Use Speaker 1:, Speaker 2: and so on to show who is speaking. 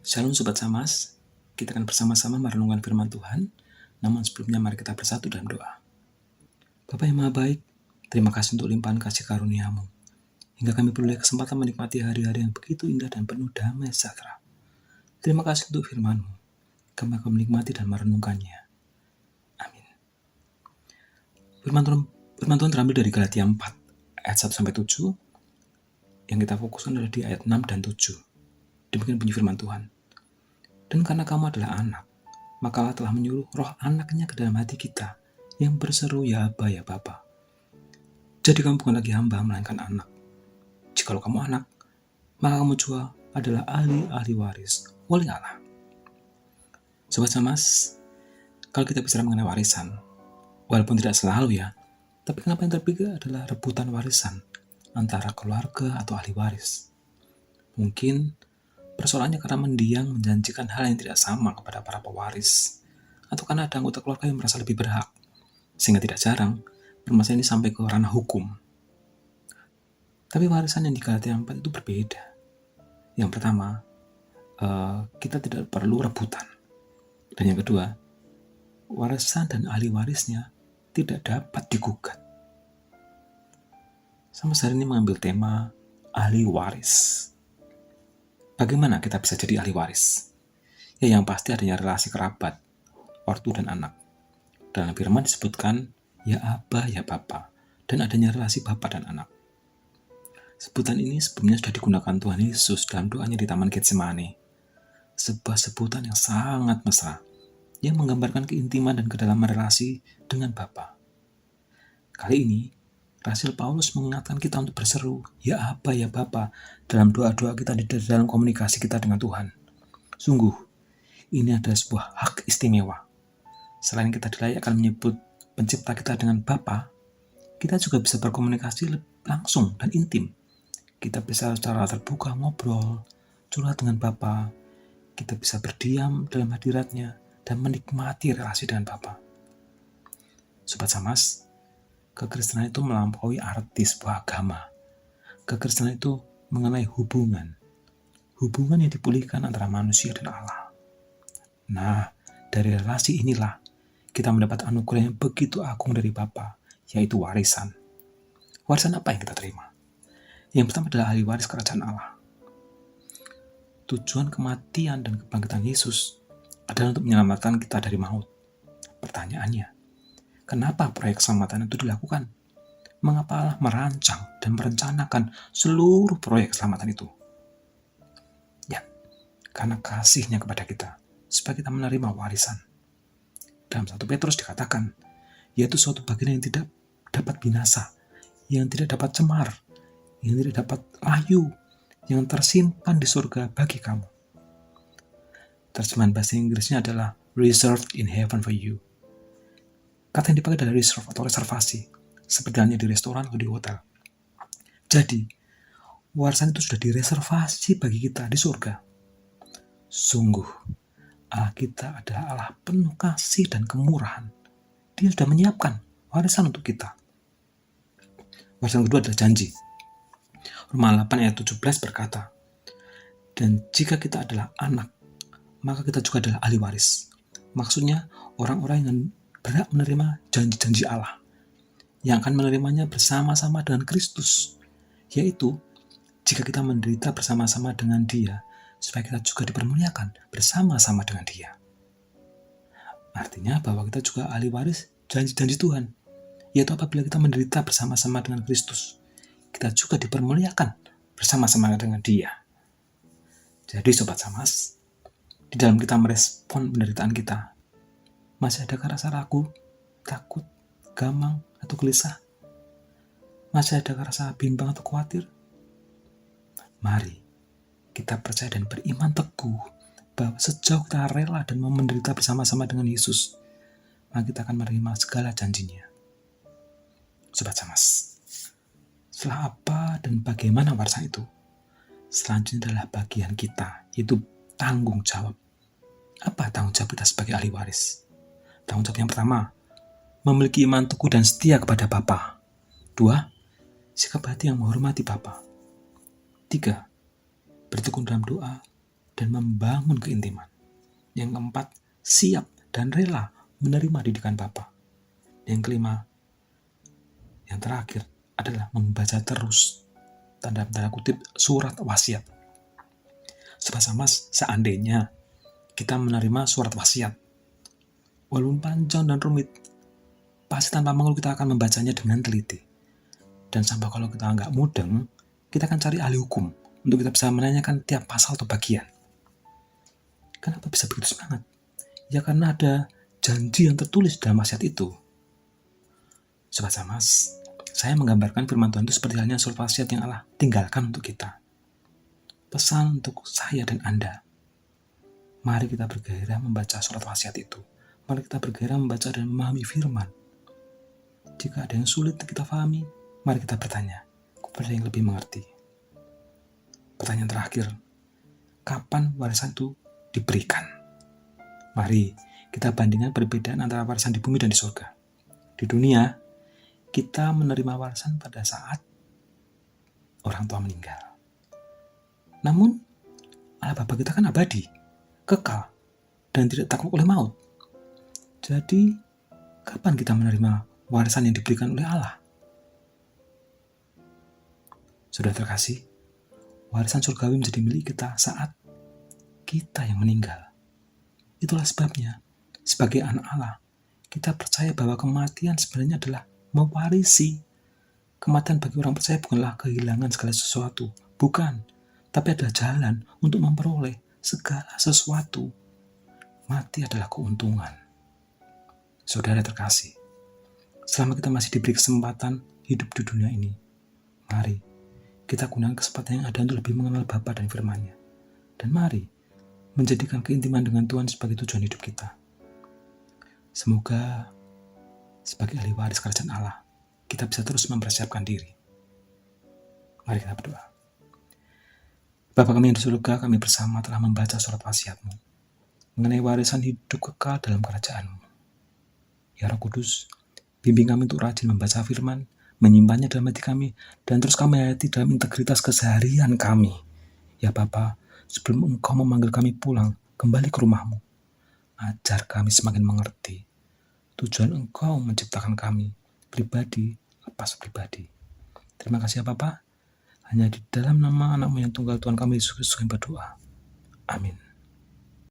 Speaker 1: Shalom Sobat Samas, kita akan bersama-sama merenungkan firman Tuhan, namun sebelumnya mari kita bersatu dalam doa. Bapa yang Maha Baik, terima kasih untuk limpahan kasih karunia-Mu, hingga kami beroleh kesempatan menikmati hari-hari yang begitu indah dan penuh damai sejahtera. Terima kasih untuk firman-Mu, kami akan menikmati dan merenungkannya. Amin. Firman Tuhan terambil dari Galatia 4, ayat 1-7, yang kita fokuskan adalah di ayat 6 dan 7. Demikian bunyi firman Tuhan. Dan karena kamu adalah anak, maka Allah telah menyuruh roh anaknya ke dalam hati kita, yang berseru, ya Aba, ya Bapa. Jadi kamu bukan lagi hamba, melainkan anak. Jikalau kamu anak, maka kamu juga adalah ahli waris oleh Allah. Sobat Samas, kalau kita bicara mengenai warisan, walaupun tidak selalu ya, tapi kenapa yang terpikir adalah rebutan warisan antara keluarga atau ahli waris. Mungkin persoalannya karena mendiang menjanjikan hal yang tidak sama kepada para pewaris, atau karena ada anggota keluarga yang merasa lebih berhak, sehingga tidak jarang permasalahan ini sampai ke ranah hukum. Tapi warisan yang di Galatia 4 itu berbeda. Yang pertama, kita tidak perlu rebutan. Dan yang kedua, warisan dan ahli warisnya tidak dapat digugat. Sama hari ini mengambil tema ahli waris. Bagaimana kita bisa jadi ahli waris? Ya, yang pasti adanya relasi kerabat, ortu dan anak. Dalam firman disebutkan, ya Aba, ya Bapa, dan adanya relasi Bapa dan anak. Sebutan ini sebelumnya sudah digunakan Tuhan Yesus dalam doanya di Taman Getsemani. Sebuah sebutan yang sangat mesra, yang menggambarkan keintiman dan kedalaman relasi dengan Bapa. Kali ini, Rasul Paulus mengingatkan kita untuk berseru, ya Aba, ya Bapa, dalam doa-doa kita di dalam komunikasi kita dengan Tuhan. Sungguh, ini adalah sebuah hak istimewa. Selain kita dilayakkan menyebut pencipta kita dengan Bapa, kita juga bisa berkomunikasi langsung dan intim. Kita bisa secara terbuka ngobrol, curhat dengan Bapa. Kita bisa berdiam dalam hadiratnya dan menikmati relasi dengan Bapa. Sobat Samas, kekristenan itu melampaui arti sebuah agama. Kekristenan itu mengenai hubungan yang dipulihkan antara manusia dan Allah. Nah, dari relasi inilah kita mendapat anugerah yang begitu agung dari Bapa, yaitu warisan. Warisan apa yang kita terima? Yang pertama adalah ahli waris kerajaan Allah. Tujuan kematian dan kebangkitan Yesus adalah untuk menyelamatkan kita dari maut. Pertanyaannya, kenapa proyek keselamatan itu dilakukan? Mengapa Allah merancang dan merencanakan seluruh proyek keselamatan itu? Ya, karena kasih-Nya kepada kita, supaya kita menerima warisan. Dalam 1 Petrus dikatakan, yaitu suatu bagian yang tidak dapat binasa, yang tidak dapat cemar, yang tidak dapat layu, yang tersimpan di surga bagi kamu. Terjemahan bahasa Inggrisnya adalah reserved in heaven for you. Kata yang dipakai adalah reserve atau reservasi, seperti halnya di restoran atau di hotel. Jadi, warisan itu sudah direservasi bagi kita di surga. Sungguh, Allah kita adalah Allah penuh kasih dan kemurahan. Dia sudah menyiapkan warisan untuk kita. Warisan kedua adalah janji. Roma 8 ayat 17 berkata, dan jika kita adalah anak, maka kita juga adalah ahli waris. Maksudnya, orang-orang yang berhak menerima janji-janji Allah, yang akan menerimanya bersama-sama dengan Kristus, yaitu jika kita menderita bersama-sama dengan Dia, supaya kita juga dipermuliakan bersama-sama dengan Dia. Artinya bahwa kita juga ahli waris janji-janji Tuhan, yaitu apabila kita menderita bersama-sama dengan Kristus, kita juga dipermuliakan bersama-sama dengan Dia. Jadi Sobat Samas, di dalam kita merespon penderitaan kita, masih adakah rasa ragu, takut, gamang, atau gelisah? Masih adakah rasa bimbang atau khawatir? Mari kita percaya dan beriman teguh bahwa sejauh kita rela dan mau menderita bersama-sama dengan Yesus, maka kita akan menerima segala janjinya. Sobat Samas, setelah apa dan bagaimana warisan itu? Selanjutnya adalah bagian kita, yaitu tanggung jawab. Apa tanggung jawab kita sebagai ahli waris? Tanggung jawab yang pertama, memiliki iman teguh dan setia kepada Bapa. 2, sikap hati yang menghormati Bapa. 3, bertekun dalam doa dan membangun keintiman. Yang keempat, siap dan rela menerima didikan Bapa. Yang kelima, yang terakhir adalah membaca terus, tanda kutip, surat wasiat. Sobat Samas, seandainya kita menerima surat wasiat, walaupun panjang dan rumit, pasti tanpa mengeluh kita akan membacanya dengan teliti. Dan sampai kalau kita nggak mudeng, kita akan cari ahli hukum untuk kita bisa menanyakan tiap pasal atau bagian. Kenapa bisa begitu semangat? Ya karena ada janji yang tertulis dalam wasiat itu. Sobat Samas, saya menggambarkan firman Tuhan itu seperti halnya surat wasiat yang Allah tinggalkan untuk kita. Pesan untuk saya dan Anda. Mari kita bergairah membaca surat wasiat itu. Mari kita bergairah membaca dan memahami firman. Jika ada yang sulit kita pahami, mari kita bertanya kepada yang lebih mengerti. Pertanyaan terakhir, kapan warisan itu diberikan? Mari kita bandingkan perbedaan antara warisan di bumi dan di surga. Di dunia, kita menerima warisan pada saat orang tua meninggal. Namun, Allah Bapa kita kan abadi, kekal, dan tidak takut oleh maut. Jadi, kapan kita menerima warisan yang diberikan oleh Allah? Sudah terkasih, warisan surgawi menjadi milik kita saat kita yang meninggal. Itulah sebabnya, sebagai anak Allah, kita percaya bahwa kematian sebenarnya adalah mewarisi. Kematian bagi orang percaya bukanlah kehilangan segala sesuatu, bukan, tapi adalah jalan untuk memperoleh segala sesuatu. Mati adalah keuntungan. Saudara terkasih, selama kita masih diberi kesempatan hidup di dunia ini, mari kita gunakan kesempatan yang ada untuk lebih mengenal Bapa dan firman-Nya. Dan mari menjadikan keintiman dengan Tuhan sebagai tujuan hidup kita. Semoga sebagai ahli waris kerajaan Allah, kita bisa terus mempersiapkan diri. Mari kita berdoa. Bapa kami yang di surga, kami bersama telah membaca surat wasiat-Mu mengenai warisan hidup kekal dalam kerajaan-Mu. Ya Roh Kudus, bimbing kami untuk rajin membaca firman, menyimpannya dalam hati kami, dan terus kami hayati dalam integritas keseharian kami. Ya Bapa, sebelum Engkau memanggil kami pulang, kembali ke rumah-Mu, ajar kami semakin mengerti tujuan Engkau menciptakan kami, pribadi lepas pribadi. Terima kasih ya Bapa, hanya di dalam nama anak-Mu yang tunggal Tuhan kami Yesus Kristus kami berdoa. Amin.